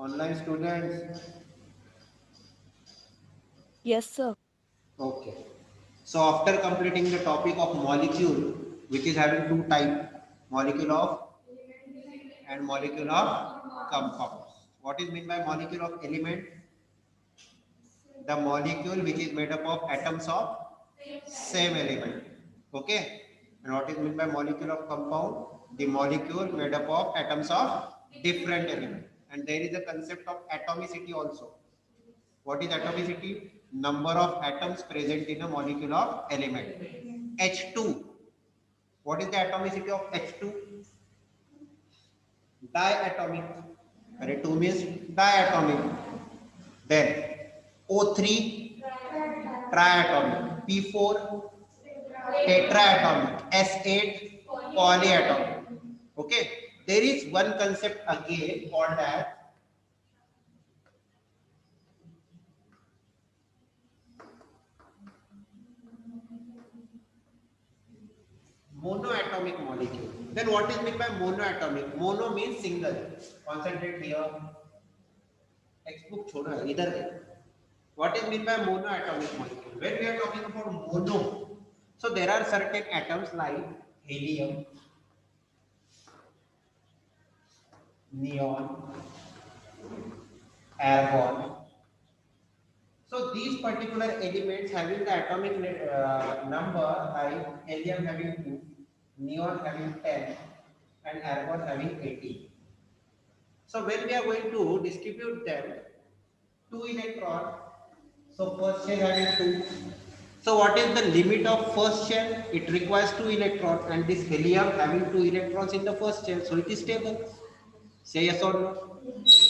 Online students. Yes, sir. Okay. So after completing the topic of molecule, which is having two types, molecule of and molecule of compounds. What is meant by molecule of element? The molecule which is made up of atoms of same element. Okay. And what is meant by molecule of compound? The molecule made up of atoms of different element. And there is a concept of atomicity also. What is atomicity? Number of atoms present in a molecule of element. H2. What is the atomicity of H2? Diatomic. Where 2 means diatomic. Then O3 triatomic. P4 tetraatomic. S8 polyatomic. Okay. There is one concept again called as monoatomic molecule. Then what is meant by monoatomic? Mono means single. Concentrate here. Textbook छोड़ो इधर देखो. What is meant by monoatomic molecule? When we are talking about mono, so there are certain atoms like helium, neon, argon. So these particular elements having the atomic number like helium having 2, neon having 10, and argon having 18. So when we are going to distribute them, 2 electron. So first shell having 2. So what is the limit of first shell? It requires 2 electrons, and this helium having 2 electrons in the first shell, so it is stable. Say yes or no.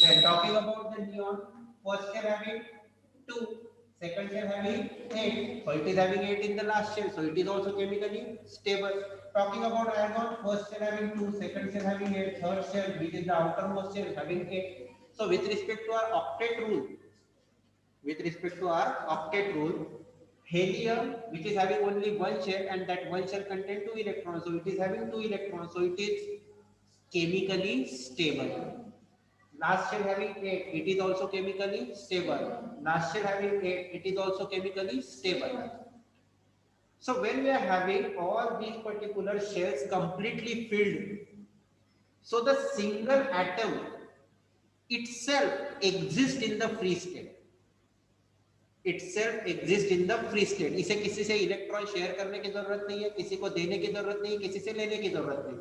Then talking about the neon, first shell having 2, second shell having 8, so it is having 8 in the last shell, so it is also chemically stable. Talking about argon, first shell having 2, second shell having 8, third shell, which is the outermost shell, having 8. So with respect to our octet rule, helium, which is having only one shell, and that one shell contain 2 electrons, so it is having 2 electrons, so it is chemically stable. Last shell having 8, it is also chemically stable. Last shell having 8, it is also chemically stable. So when we are having all these particular shells completely filled, so the single atom itself exists in the free state. इसे किसी से electron share करने की जरूरत नहीं है, किसी को देने की जरूरत नहीं, किसी से लेने की जरूरत नहीं.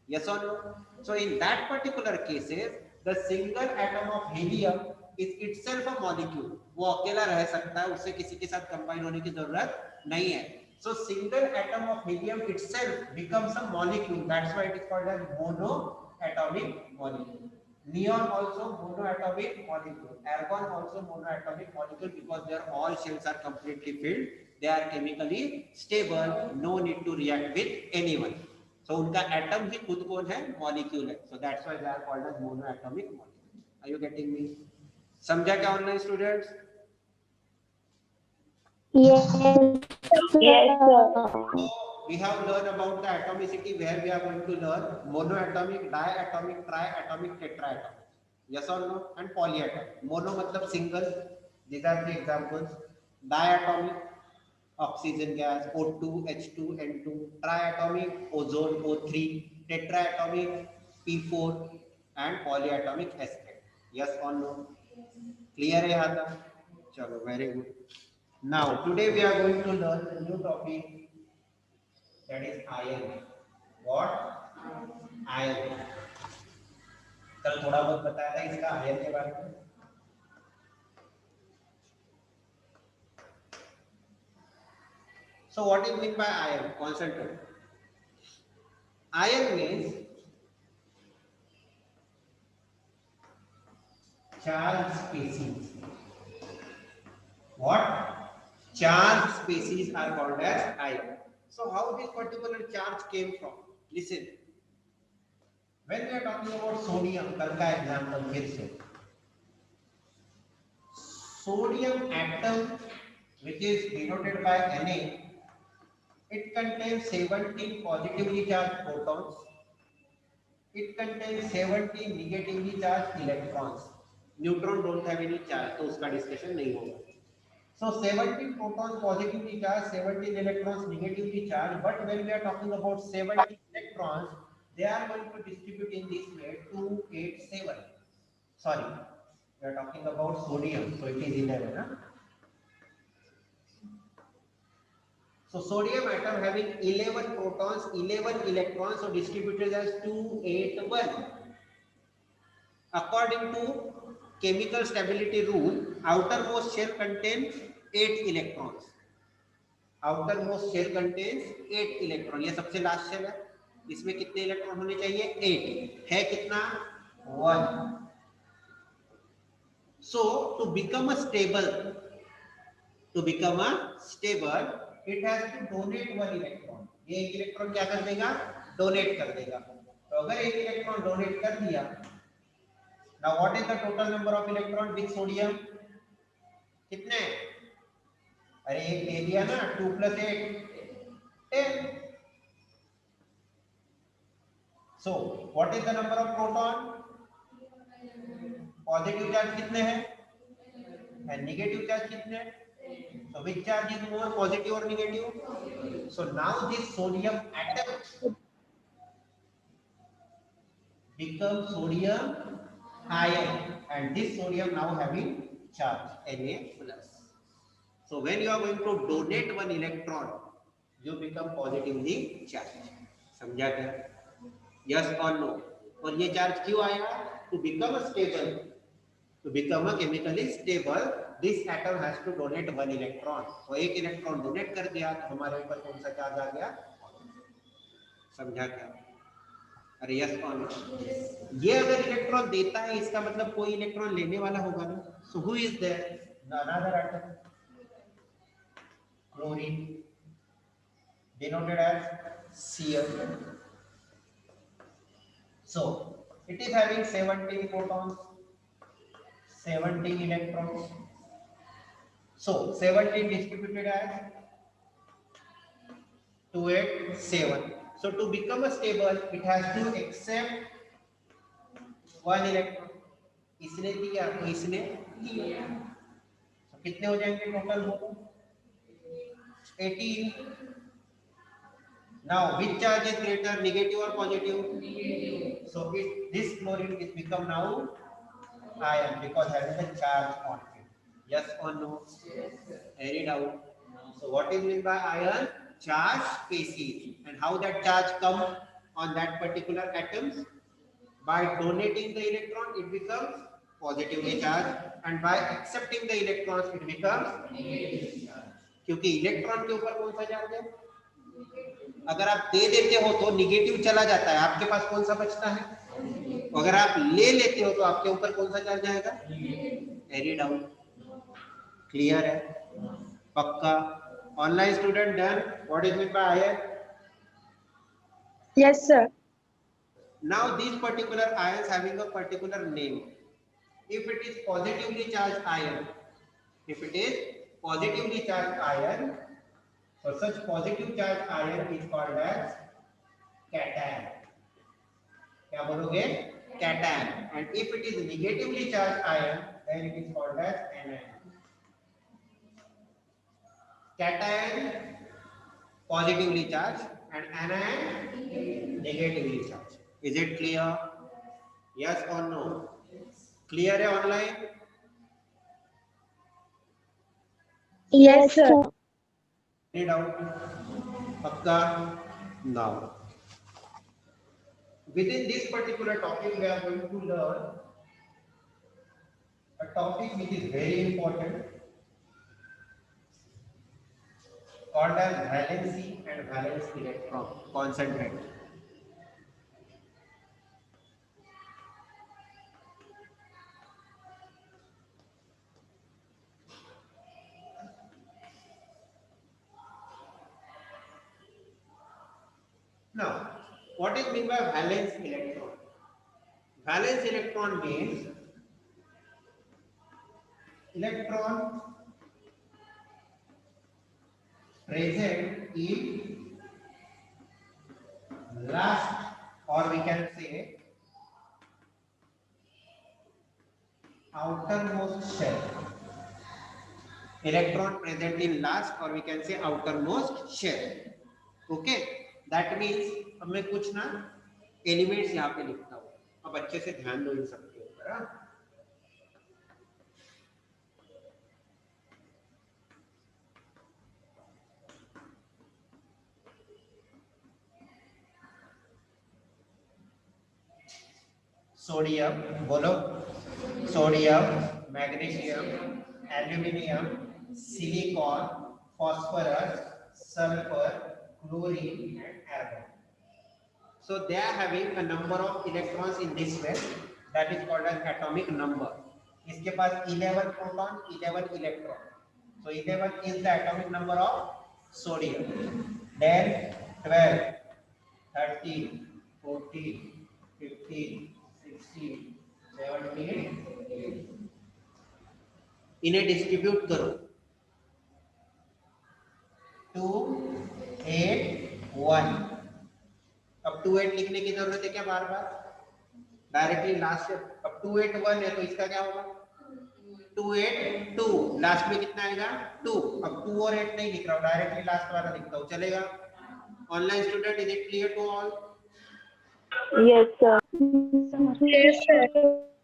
Yes or no? So in that particular cases, the single atom of helium is itself a molecule. वो अकेला रह सकता है, उससे किसी के साथ कंबाइन होने की जरूरत नहीं है. So single atom of helium itself becomes a molecule. That's why it is called as monoatomic molecule. Neon also monoatomic molecule. Argon also monoatomic molecule because their all shells are completely filled. They are chemically stable. No need to react with anyone. So उनका atom ही खुद कौन है? Molecule है. So that's why they are called as monoatomic molecule. Are you getting me? समझा क्या online students? Yes, sir. So we have learned about the atomicity where we are going to learn monoatomic, diatomic, triatomic, tetraatomic. Yes or no? And polyatomic. Mono matlab single. These are the examples. Diatomic, oxygen gas, O2, H2, N2. Triatomic, ozone, O3. Tetraatomic, P4. And polyatomic, S8. Yes or no? Clear है यहाँ तक? चलो, very good. Now today we are going to learn a new topic, that is iron. What? Iron. कल थोड़ा बहुत बताया था इसका आयन के बारे में. So what is meant by iron? Concentrate. Iron means charge species. What? Charge species are called as iron. So how this particular charge came from? Listen. When we are talking about sodium, कल का example फिर से. Sodium atom, which is denoted by Na, it contains 17 positively charged protons. It contains 70 negatively charged electrons. Neutron don't have any charge, तो उसका discussion नहीं होगा. So 17 protons positively charged, 17 electrons negatively charged. But when we are talking about 17 electrons, they are going to distribute in this way 2, 8, 7. Sorry, we are talking about sodium, so it is 11. Huh? So sodium atom having 11 protons, 11 electrons, so distributed as 2, 8, 1. According to chemical stability rule, outermost shell contains 8 electrons. Outermost shell contains 8 electron. ये सबसे last shell है, इसमें कितने electron होने चाहिए? 8. है कितना? 1. So to become a stable it has to donate 1 electron. ये एक इलेक्ट्रॉन क्या कर देगा? डोनेट कर देगा. तो अगर एक इलेक्ट्रॉन डोनेट कर दिया, now what is the total number of electron with sodium? कितने? अरे एक दे दिया ना, 2 + 8 10. So what is the number of proton? Positive charge कितने हैं एंड नेगेटिव चार्ज कितने हैं? So which charge is more, positive or negative? So now this sodium atom becomes sodium ion, and this sodium now having charge Na+. So when you are going to donate 1 electron, you become positively charged. समझा क्या? Yes or no? और ये charge क्यों आया? To become stable, to become a chemically stable, this atom has to donate 1 electron. तो एक electron donate कर दिया तो हमारे ऊपर कौन सा चार्ज आ गया? समझा क्या? अरे यस और नो? ये अगर इलेक्ट्रॉन देता है, इसका मतलब कोई इलेक्ट्रॉन लेने वाला होगा ना. So who is there? Another atom, chlorine, denoted as Cl. So it is having 17 protons, 17 electrons. So 17 distributed as 2, 8, 7. So to become a stable, it has to accept 1 electron. इसने दिया तो इसने दिया. So कितने हो जाएंगे total? 18. Now which charge is greater, negative or positive? Negative. So this chlorine is become now ion because having a charge on it. Yes or no? Yes. Any doubt? So what is meant by ion? Charge species. And how that charge come on that particular atoms? By donating the electron, it becomes positively charged, and by accepting the electrons, it becomes negatively charged. क्योंकि electron के ऊपर कौन सा charge है? अगर आप दे देते हो तो निगेटिव चला जाता है, आपके पास कौन सा बचता है? अगर आप ले लेते हो तो आपके ऊपर कौन सा चार्ज आएगा? Any doubt? क्लियर है? पक्का? Online student done? What is mean by ion? Yes, sir. Now these particular ions having a particular name. If it is positively charged ion, if it is positively charged ion, so such positive charged ion is called as cation. क्या बोलोगे? Cation. And if it is negatively charged ion, then it is called as anion. Cation positively charged and anion negatively charged. Is it clear? Yes or no? Clear है online? Yes, sir. Any doubt? Pakka? Now, within this particular topic, we are going to learn a topic which is very important, called as valency and valence electron. Concentrate. Now, what is meant by valence electron? Valence electron means electron present in last, or we can say outermost shell, electron present in last or we can say outermost shell. Okay, that means अब मैं कुछ ना elements यहाँ पे लिखता हूँ, अब अच्छे से ध्यान दो इन सब के ऊपर। हाँ, सोडियम बोलो, sodium, magnesium, aluminium, silicon, phosphorus, sulfur, chlorine and argon. So they are having a number of electrons in this way, that is called as atomic number. इसके पास 11 proton, 11 electron. So 11 is the atomic number of sodium. Then 12, 13, 14, 15, 16, 17, इन्हें distribute करो 2, 8, 1. अब 2 8 लिखने की जरूरत है क्या बार बार? Directly last से अब 2 8 1 है तो इसका क्या होगा 2 8 2, लास्ट में कितना आएगा 2. अब 2 और 8 नहीं लिख रहा हूँ, डायरेक्टली लास्ट वाला लिखता हूँ, चलेगा? Online student, is it clear to all? Yes, sir. Yes, sir.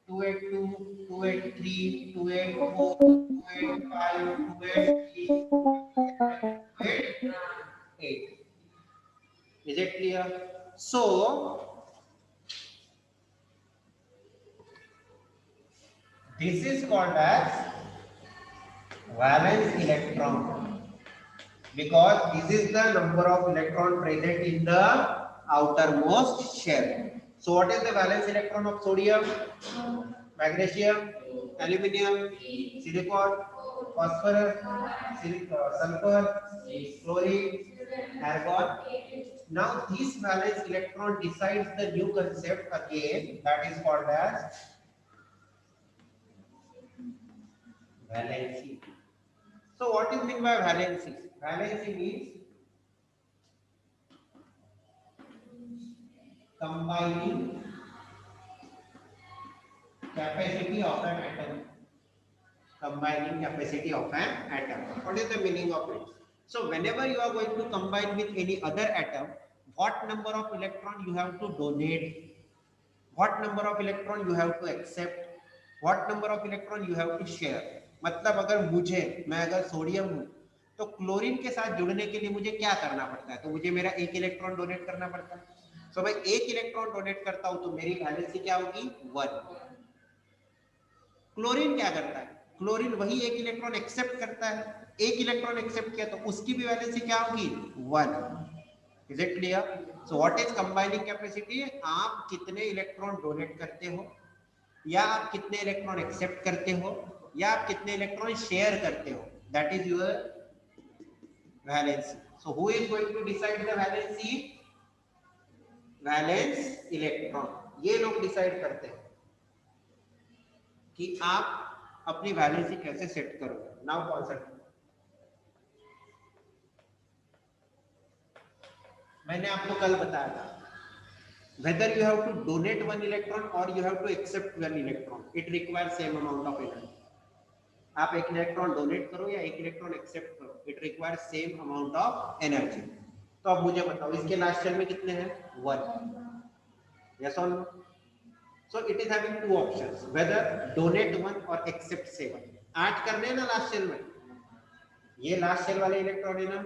2 8 2, 2 8 3, 2 8 4, 2 8 5, 2 8 3, 2 8 8. Is it clear? So this is called as valence electron, because this is the number of electron present in the outermost shell. So what is the valence electron of sodium, magnesium, aluminium, silicon, phosphorus, sulfur, chlorine, argon? Now this valence electron decides the new concept again, that is called as valency. So what is meant by valency? Valency means combining capacity of an atom. Combining capacity of an atom. What is the meaning of it? So whenever you are going to combine with any other atom, what number of electron you have to donate, what number of electron you have to accept, what number of electron you have to share. मतलब अगर मैं अगर sodium हूं तो chlorine के साथ जुड़ने के लिए मुझे क्या करना पड़ता है? तो मुझे मेरा एक इलेक्ट्रॉन डोनेट करना पड़ता है. तो मैं एक इलेक्ट्रॉन डोनेट करता हूं तो मेरी वैलेंसी क्या होगी 1. क्लोरीन क्या करता है? क्लोरीन वही एक इलेक्ट्रॉन एक्सेप्ट करता है, एक इलेक्ट्रॉन एक्सेप्ट किया तो उसकी भी वैलेंसी क्या होगी 1. Is it clear? So what is combining capacity? आप कितने इलेक्ट्रॉन डोनेट करते हो, या आप कितने इलेक्ट्रॉन एक्सेप्ट करते हो, या आप कितने इलेक्ट्रॉन शेयर करते हो, that is your valency. So who is going to decide the valency? Valence electron. ये लोग डिसाइड करते हैं कि आप अपनी वैलेंसी कैसे सेट करोगे. नाउ कॉन्सेप्ट मैंने आपको कल बताया था, whether you have to donate one electron or you have to accept one electron, it requires same amount of energy. आप एक इलेक्ट्रॉन डोनेट करो या एक इलेक्ट्रॉन एक्सेप्ट करो, it requires same amount of energy. तो अब मुझे बताओ इसके लास्ट शेल में कितने हैं 1. यस और no? So it is having two options, whether donate 1 और एक्सेप्ट 7. 8 करने हैं ना लास्ट शेल में, ये लास्ट शेल वाले इलेक्ट्रॉन है ना.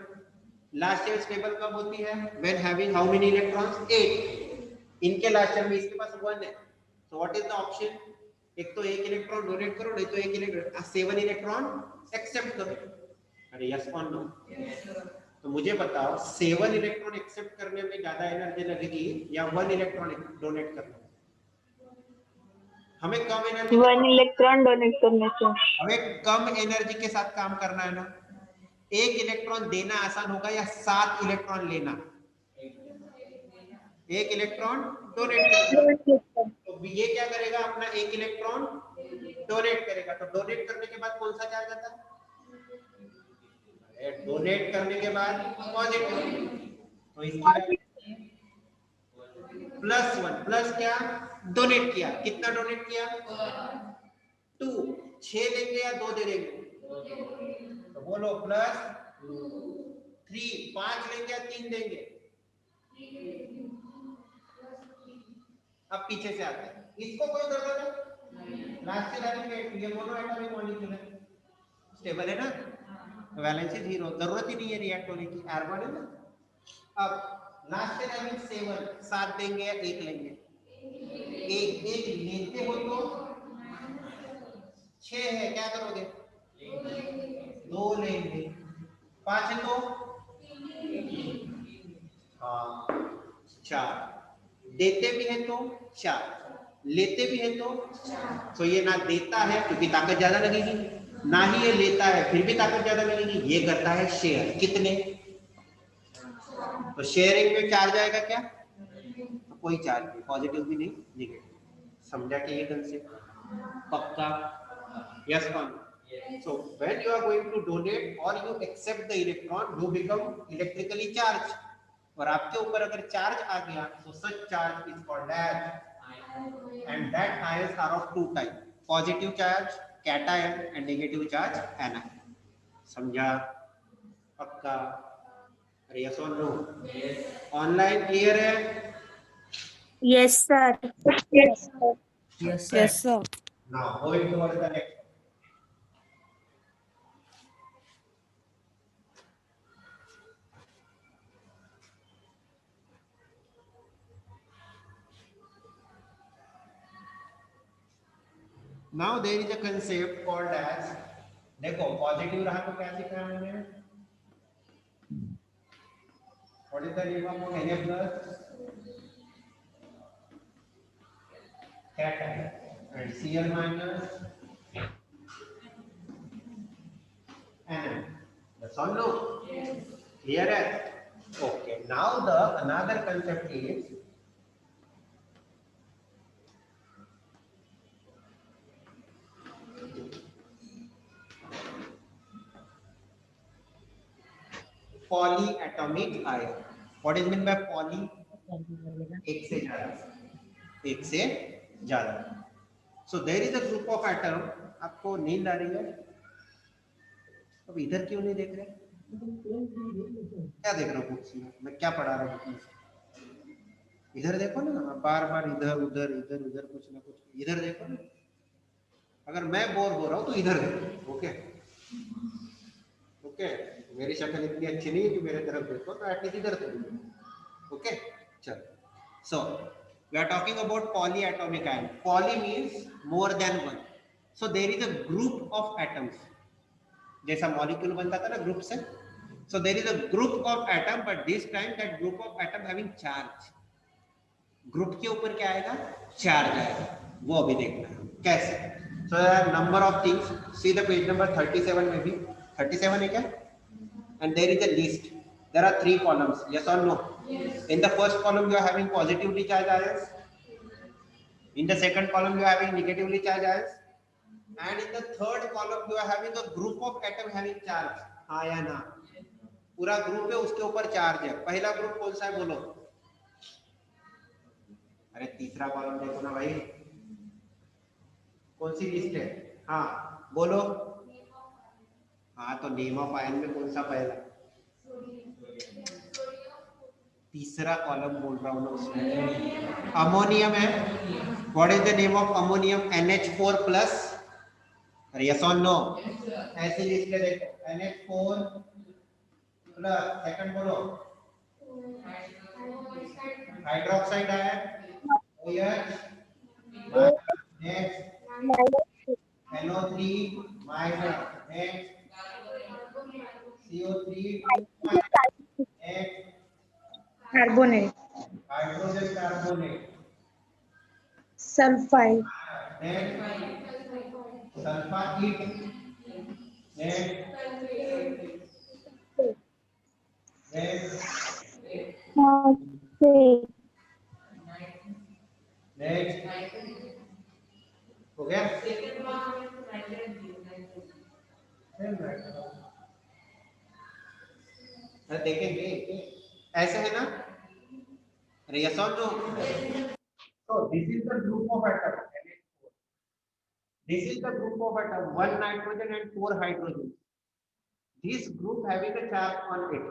लास्ट शेल स्टेबल कब होती है? When having how many electrons 8. इनके लास्ट शेल में इसके पास 1 है. So what is the option? एक तो एक इलेक्ट्रॉन डोनेट करो, नहीं तो एक इलेक्ट्रॉन 7 इलेक्ट्रॉन एक्सेप्ट करो. अरे यस और नो? तो मुझे बताओ 7 इलेक्ट्रॉन एक्सेप्ट करने में ज्यादा एनर्जी लगेगी या 1 इलेक्ट्रॉन डोनेट करने में? हमें कम एनर्जी 1 इलेक्ट्रॉन डोनेट करने से. हमें कम एनर्जी के साथ काम करना है ना. एक इलेक्ट्रॉन देना आसान होगा या 7 इलेक्ट्रॉन लेना? एक इलेक्ट्रॉन डोनेट करेगा. तो ये क्या करेगा? अपना एक इलेक्ट्रॉन डोनेट करेगा. तो डोनेट करने के बाद कौन सा चार्ज आता है? डोनेट करने के बाद पॉजिटिव. तो इसकी +1 प्लस क्या? डोनेट किया. कितना डोनेट किया? 2 6 लेंगे या 2 दे देंगे? तो बोलो प्लस 3 5 लेंगे या 3 देंगे? अब पीछे से आते हैं, इसको कोई जरूरत है? लास्ट से डालेंगे, ये मोनो एटॉमिक मॉलिक्यूल है, स्टेबल है ना, वैलेंसी 0, जरूरत ही नहीं है रिएक्ट होने की, एर्गोन है ना। अब लास्ट से डालेंगे 7 7 देंगे या 1 लेंगे? एक लेते हो तो 6 है, क्या करोगे? 2 लेंगे। 5 है तो हाँ 4, देते भी है तो 4, लेते भी है तो ये ना देता है क्योंकि ताकत ज्यादा लगेगी, ना ही ये लेता है फिर भी ताकत ज्यादा लगेगी, ये करता है शेयर। कितने? तो शेयरिंग में चार्ज आएगा क्या? तो कोई चार्ज नहीं, पॉजिटिव भी नहीं नेगेटिव। समझा कि ये कंसेप्ट पक्का? यस कौन? So when you are going to donate or you accept the electron, you become electrically charged. और आपके ऊपर अगर चार्ज आ गया तो such charge is called as, and that ions are of two type: positive charge cation and negative charge anion. समझा? पक्का? yes or no? Online clear है? Yes, sir. Yes, sir. Yes, sir. Now going towards the next. Now there is a concept called as, देखो positive रहा तो क्या सीखा हमने? What is the name of Na plus? Cation. And Cl minus Na. That's all, no? Clear है? Okay. Now the another concept is polyatomic ion. What is meant by poly? एक से ज्यादा, एक से ज्यादा. So there is a group of atom. आपको नींद आ रही है? अब इधर क्यों नहीं देख रहे? क्या देख रहे हो बुक्स में? मैं क्या पढ़ा रहा हूँ? इधर देखो ना, बार बार इधर उधर इधर उधर कुछ ना कुछ, इधर देखो ना. अगर मैं बोर हो रहा हूँ तो इधर देखो. ओके ओके, मेरी शक्ल इतनी अच्छी नहीं है कि मेरे तरफ देखो, तो एटलीस्ट इधर देखो. ओके चलो. So we are talking about polyatomic ion. Poly means more than one. So there is a group of atoms. जैसा मॉलिक्यूल बनता था ना ग्रुप से, so there is a group of atom, but this time that group of atom having charge. Group के ऊपर क्या आएगा? Charge आएगा. वो अभी देखना है कैसे. So number of things. See the page number 37 में भी 37 है क्या? And there is a list. There are 3 columns. Yes or no? Yes. In the first column you are having positively charged ions. In the second column you are having negatively charged ions. And in the third column you are having a group of atom having charge. हाँ या ना? पूरा group है, उसके ऊपर charge है. पहला group कौन सा है बोलो? अरे तीसरा कॉलम देखो ना भाई, कौन सी लिस्ट है? हाँ बोलो. हाँ तो नेम ऑफ आयन में कौन सा पहला? तीसरा कॉलम बोल रहा हूँ ना, उसमें अमोनियम है. What is the name of ammonium? NH4 plus. Yes और नो? ऐसी लिस्ट है देखो. NH4 plus. सेकंड बोलो. हाइड्रोक्साइड है. OH. Next NO3 minus. Next CO3 next Carbonate. Hydrogen carbonate. Sulfide. Next sulphide. Next next हो गया. देखेंगे ऐसे है ना? अरे यस और no? So this is the group of atoms. This is the group of atom, 1 nitrogen and 4 hydrogen. This group having a charge on it.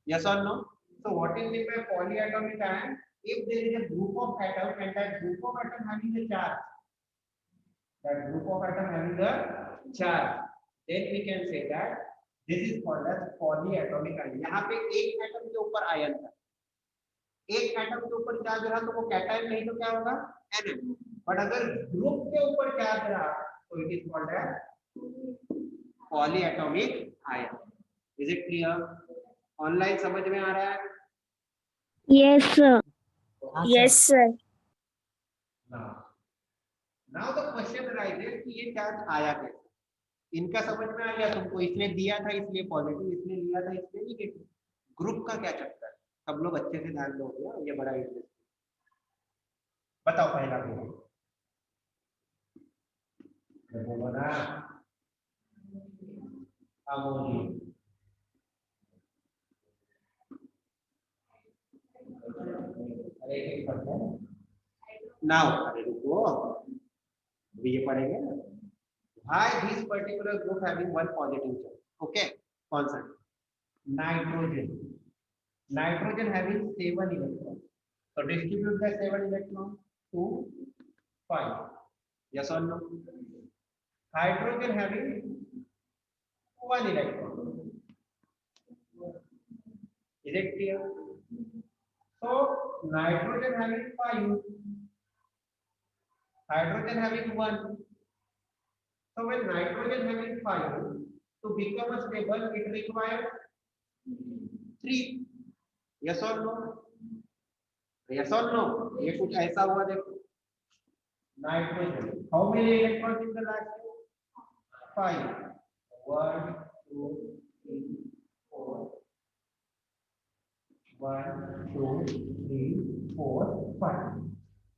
Yes or no? So what is meant by polyatomic ion? If there is a group of atom and that group of atom having a charge, then we can say that this is called as polyatomic ion. यहाँ पे एक atom के ऊपर ion था, एक atom के ऊपर charge रहा तो वो कैटायन नहीं तो क्या होगा, एनएन. बट अगर ग्रुप के ऊपर चार्ज रहा तो it is called as polyatomic ion. Is it clear? Online समझ में आ रहा है? Yes, sir. Yes, sir. Now the question raises कि ये चार्ज आया कैसे. इनका समझ में आ गया तुमको, इसने दिया था इसलिए पॉजिटिव, इसने लिया था इसलिए नेगेटिव. ग्रुप का क्या चक्कर है, सब लोग अच्छे से ध्यान दोगे, ये बड़ा इंटरेस्टिंग. बताओ पहला बोलो. बोलो ना अमोनियम. अरे एक पढ़ते हैं नाउ. अरे रुको, अभी ये पढ़ेंगे ना. Why this particular group having one positive charge? Okay, कौन सा? Nitrogen. Nitrogen having 7 electrons. So distribute the 7 electrons to 5. Yes or no? Hydrogen having 1 electron. Is it clear? So nitrogen having 5, hydrogen having 1. So when nitrogen having 5 to become a stable, it requires 3. Yes or no? Yes or no? ये कुछ ऐसा हुआ देखो. Nitrogen. How many electrons in the last? 5. 1, 2, 3, 4. 1, 2, 3, 4, 5.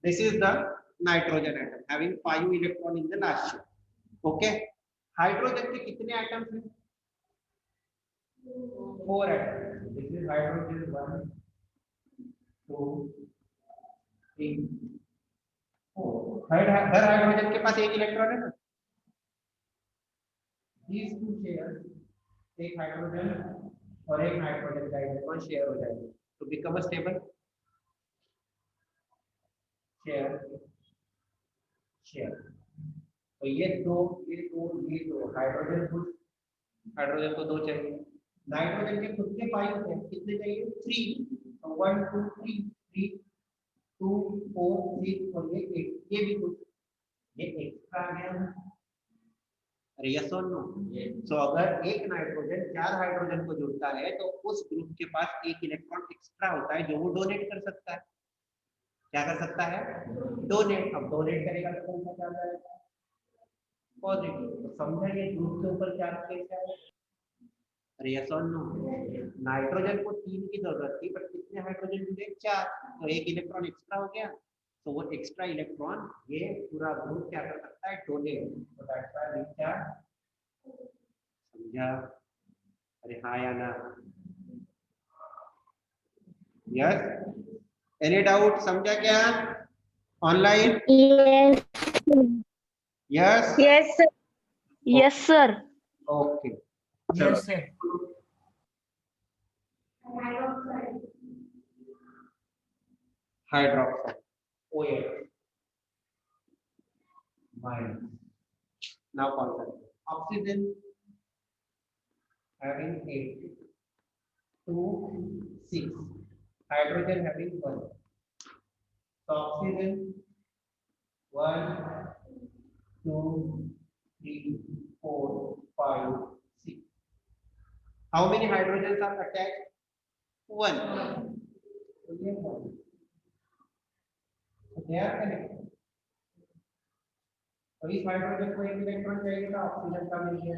This is the nitrogen atom having 5 electrons in the last shell. Okay. Hydrogen के कितने atoms हैं? 4 atoms. This is hydrogen 1 2 3 4. Her hydrogen के पास एक इलेक्ट्रॉन है ना. these two shares, एक hydrogen और एक नाइट्रोजन का इलेक्ट्रॉन शेयर हो जाएगा तो बिकम अ स्टेबल शेयर. तो ये दो हाइड्रोजन को 2 चाहिए. नाइट्रोजन के खुद के 5 होते हैं, कितने चाहिए? 3. तो 1 2 3 3 2 4 6 और ये 8. ये भी कुछ ये एक्स्ट्रा आ गया. अरे यस और नो? सो अगर एक नाइट्रोजन 4 हाइड्रोजन को जोड़ता है तो उस ग्रुप के पास एक इलेक्ट्रॉन एक्स्ट्रा होता है जो वो डोनेट कर सकता है. क्या कर सकता है? डोनेट. अब डोनेट करेगा तो कौन सा चार्ज आएगा? पॉजिटिव. तो समझा ये ग्रुप के ऊपर चार्ज कैसे आएगा? अरे यस और नो? नाइट्रोजन को 3 की जरूरत थी पर कितने हाइड्रोजन जुड़े? 4. तो एक इलेक्ट्रॉन एक्स्ट्रा हो गया. तो वो एक्स्ट्रा इलेक्ट्रॉन ये पूरा ग्रुप क्या कर सकता है? डोनेट. तो दैट्स व्हाई वी चार्ज. समझा? अरे हाँ या ना? यस. Any doubt? समझा क्या? Online? Yes. Yes. Yes, sir. Yes, sir. Okay. Yes, sir. Hydroxide OH minus. Now concentrate. Oxygen having 8 2 6. Hydrogen having 1. So oxygen 1 2 3 4 5 6. How many hydrogens are attached? 1. So they are connected. तो इस hydrogen को एक electron चाहिए था, oxygen का मिल गया.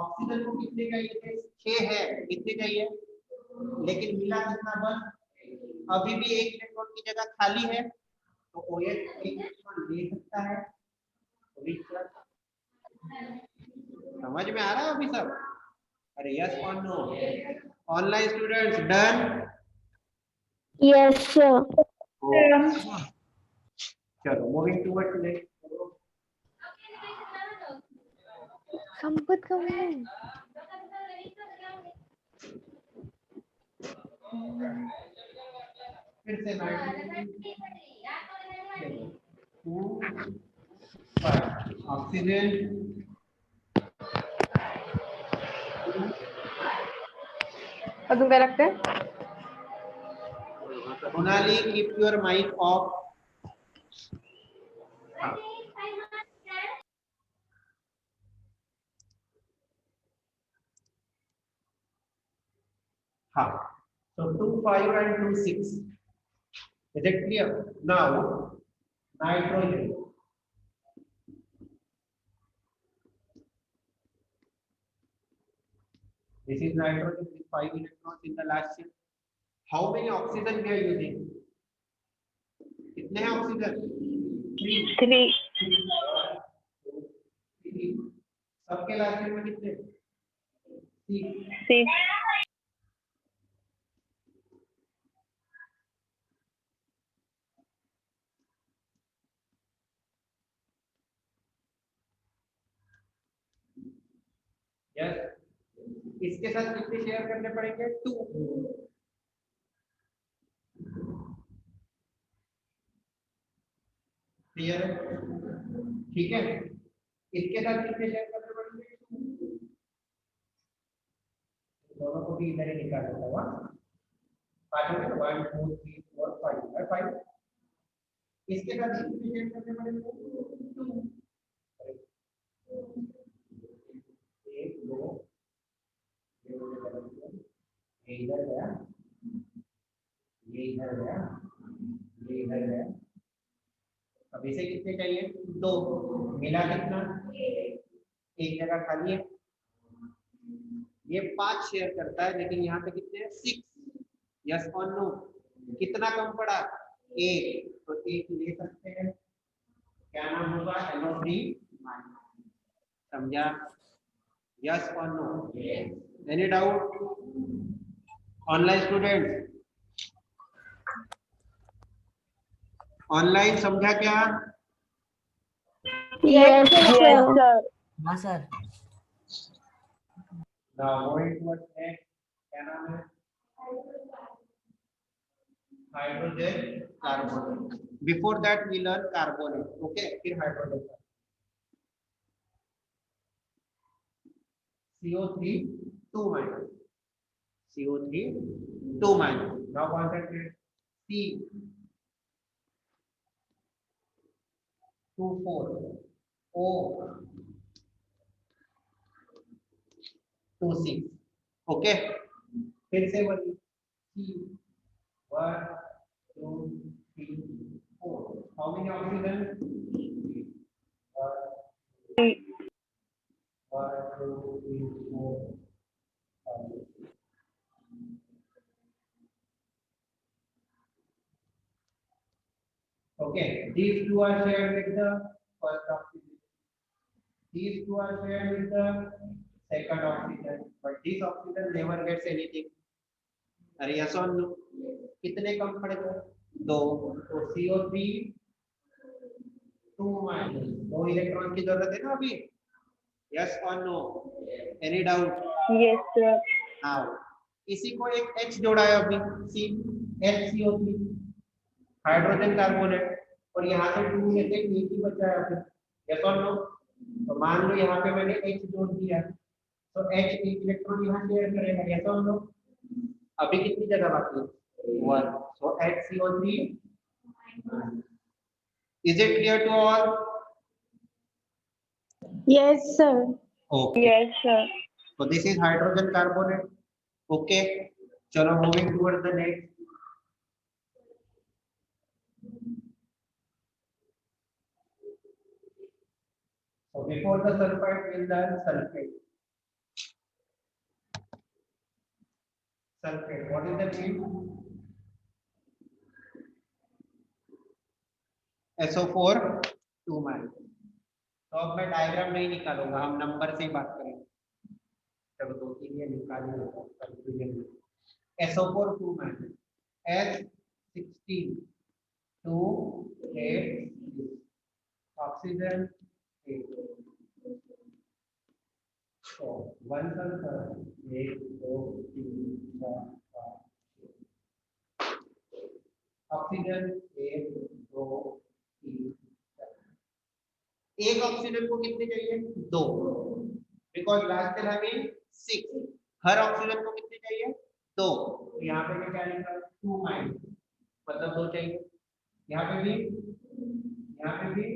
Oxygen को कितने चाहिए थे? 6 है. कितने चाहिए? लेकिन मिला कितना? बस. अभी भी एक इलेक्ट्रॉन की जगह खाली है तो OH एक इलेक्ट्रॉन ले सकता है. समझ में आ रहा है अभी सब? अरे यस और no? Online students done? Yes, sir. चलो मूविंग टुवर्ड्स नेक्स्ट. संपत का नहीं। फिर से नाइट्रोजन 2 5 ऑक्सीजन अजून काय लागते? Sonali keep your mic off. हाँ. So 2 5 and 2 6. Is it clear? Now nitrogen. This is nitrogen with 5 electrons in the last ship. How many oxygen we are using? कितने हैं ऑक्सीजन? 3. 3. सबके लास्ट में कितने? 6. 6. यस. इसके साथ कितने शेयर करने पड़ेंगे? 2. क्लियर है? ठीक है. इसके साथ कितने शेयर करने पड़ेंगे? 2. दोनों को भी इधर ही निकाल देता हुआ 5 1 2 3 4 5 है 5. इसके साथ कितने शेयर करने पड़ेंगे? 2. 1 2 ये इधर गया, ये इधर गया, ये इधर गया. अब इसे कितने चाहिए? 2. मिला कितना? एक जगह खाली है. ये 5 शेयर करता है लेकिन यहाँ पे कितने हैं? 6. यस और नो? कितना कम पड़ा? 1. तो 1 ले सकते हैं. क्या नाम होगा? NO3. समझा? यस और no? Any doubt? Online student online समझा क्या? Yes, sir. हाँ sir. Now going towards next. क्या नाम है? Hydrogen carbonate. Before that we learn carbonate. Okay, फिर hydrogen. CO3 2 minus. CO3 2 minus. Now concentrate. C 2 4. O 2 6. Okay. फिर से वही C 1 2 3 4. How many oxygen? 1 2 3 4 5. Okay, these two are shared with the first oxygen. These two are shared with the second oxygen, but this oxygen never gets anything. अरे yes or no? कितने कम पड़े गए? 2. तो CO3 2 minus 2 electron की जरूरत है ना अभी. Yes or no? Any doubt? Yes, sir. Now इसी को एक H जोड़ा है अभी. C HCO3 hydrogen carbonate. और यहाँ से 2 में से एक ही बचा है अभी. Yes or no? तो मान लो यहाँ पे मैंने H जोड़ दिया तो H एक इलेक्ट्रॉन यहाँ शेयर करेगा. Yes or no? अभी कितनी जगह बाकी है? 1. So HCO3. Is it clear to all? Yes, sir. Okay. Yes, sir. So this is hydrogen carbonate. Okay. चलो moving towards the next. So before the sulfide we'll learn sulfate. Sulfate. What is the name? SO4 2 minus. तो अब मैं diagram नहीं निकालूंगा, हम number से ही बात करेंगे. चलो 2 3 ये निकाल लेते हैं कंफ्यूजन में. SO4 2 minus. S16 2 8 oxygen 8. तो 1 1 2 3 4 5 ऑक्सीजन 1 2 3 एक ऑक्सीजन को कितने चाहिए 2 बिकॉज लास्ट टेल हैविंग 6 हर ऑक्सीजन को कितने चाहिए 2 तो यहाँ पे मैं क्या लिखा 2 माइनस मतलब 2 चाहिए यहाँ पे भी यहाँ पे भी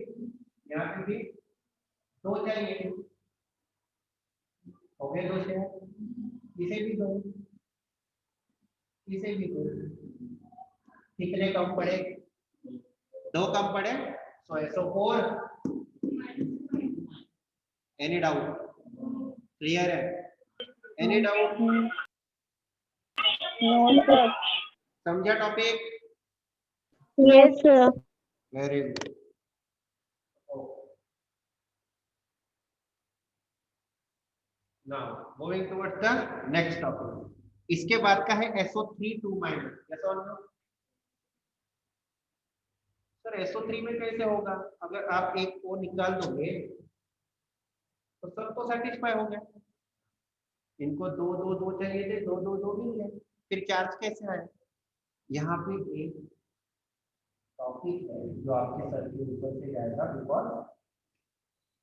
यहाँ पे भी 2 चाहिए हो गए 2 शेयर इसे भी 2 इसे भी 2 कितने कम पड़े 2 कम पड़े सो SO4 एनी डाउट क्लियर है एनी डाउट No, sir. समझा topic Yes, sir. Very good now moving towards the next topic इसके बाद का है SO3 2 माइनस यस और नो सर SO3 में कैसे होगा अगर आप एक O निकाल दोगे तो सबको सेटिस्फाई हो गया इनको 2 2 2 चाहिए थे 2 2 2 मिल गए फिर चार्ज कैसे आए यहाँ पे एक टॉपिक है जो आपके सर के ऊपर से जाएगा because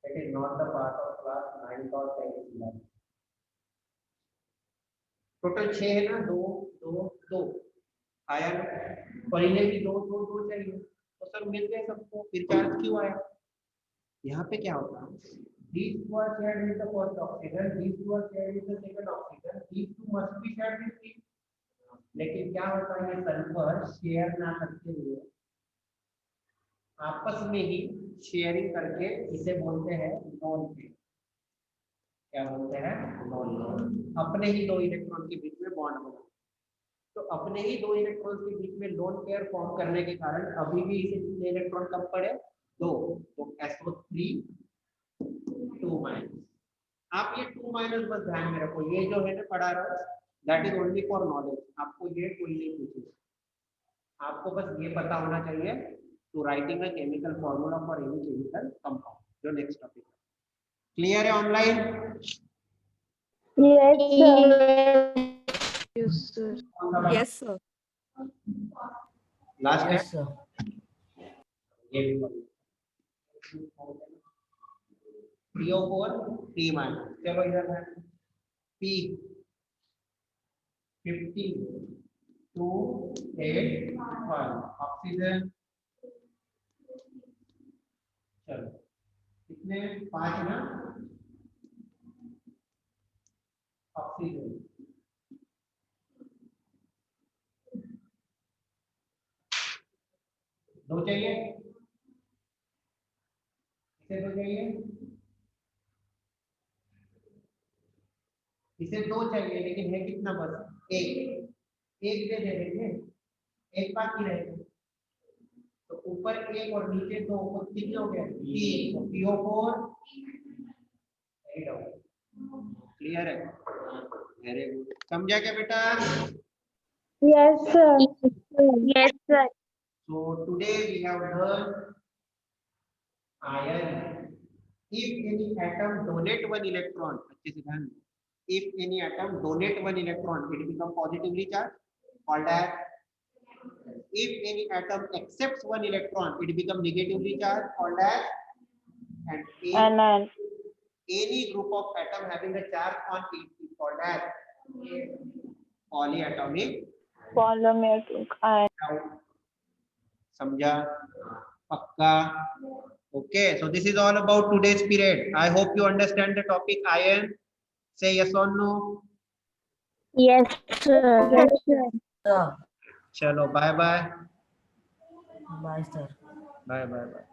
it is not the part of class 9 और 10 टोटल 6 है ना 2 2 2 आया ना और इन्हें भी 2 2 2 चाहिए तो सर मिल गए सबको फिर चार्ज क्यों आया यहाँ पे क्या होगा these two are shared with the first oxygen these two are shared with the second oxygen these two must be shared with me लेकिन क्या होता है ये सल्फर शेयर ना करते हुए आपस में ही शेयरिंग करके इसे बोलते हैं नॉन पेयर क्या बोलते हैं नॉन अपने ही 2 इलेक्ट्रॉन के बीच में बॉन्ड बना तो अपने ही 2 इलेक्ट्रॉन के बीच में लोन पेयर फॉर्म करने के कारण अभी भी इसे कितने इलेक्ट्रॉन कम पड़े 2 तो SO3 2 माइनस आप ये 2 माइनस बस ध्यान में रखो ये जो है ना पढ़ा रहा हूँ that is only for knowledge आपको ये कोई नहीं पूछेगा आपको बस ये पता होना चाहिए to writing a chemical formula for any chemical compound जो नेक्स्ट टॉपिक है क्लियर है online Yes, sir. Yes, sir. Last है Yes, sir. ये भी पढ़ो। 3O4 3 माइनस चलो इधर है P 50 2 8 1 ऑक्सीजन चलो कितने 5 ना ऑक्सीजन दो चाहिए इसे 2 चाहिए इसे 2 चाहिए लेकिन है कितना बस एक दे देंगे एक बाकी रहेगा तो ऊपर 1 और नीचे 2 तो कितने हो गए 3 तो PO4 क्लियर है वेरी गुड समझा क्या बेटा Yes, sir. Yes, sir. so today we have learned iron if any atom donate one electron अच्छे से ध्यान if any atom donate one electron it become positively charged called as if any atom accepts one electron it become negatively charged called as and if And any group of atom having a charge on it is called as polyatomic polymetric ion. समझा पक्का okay so this is all about today's period I hope you understand the topic iron say yes or no Yes, sir. Yes, sir. Sir. chalo bye bye Bye, sir. bye bye bye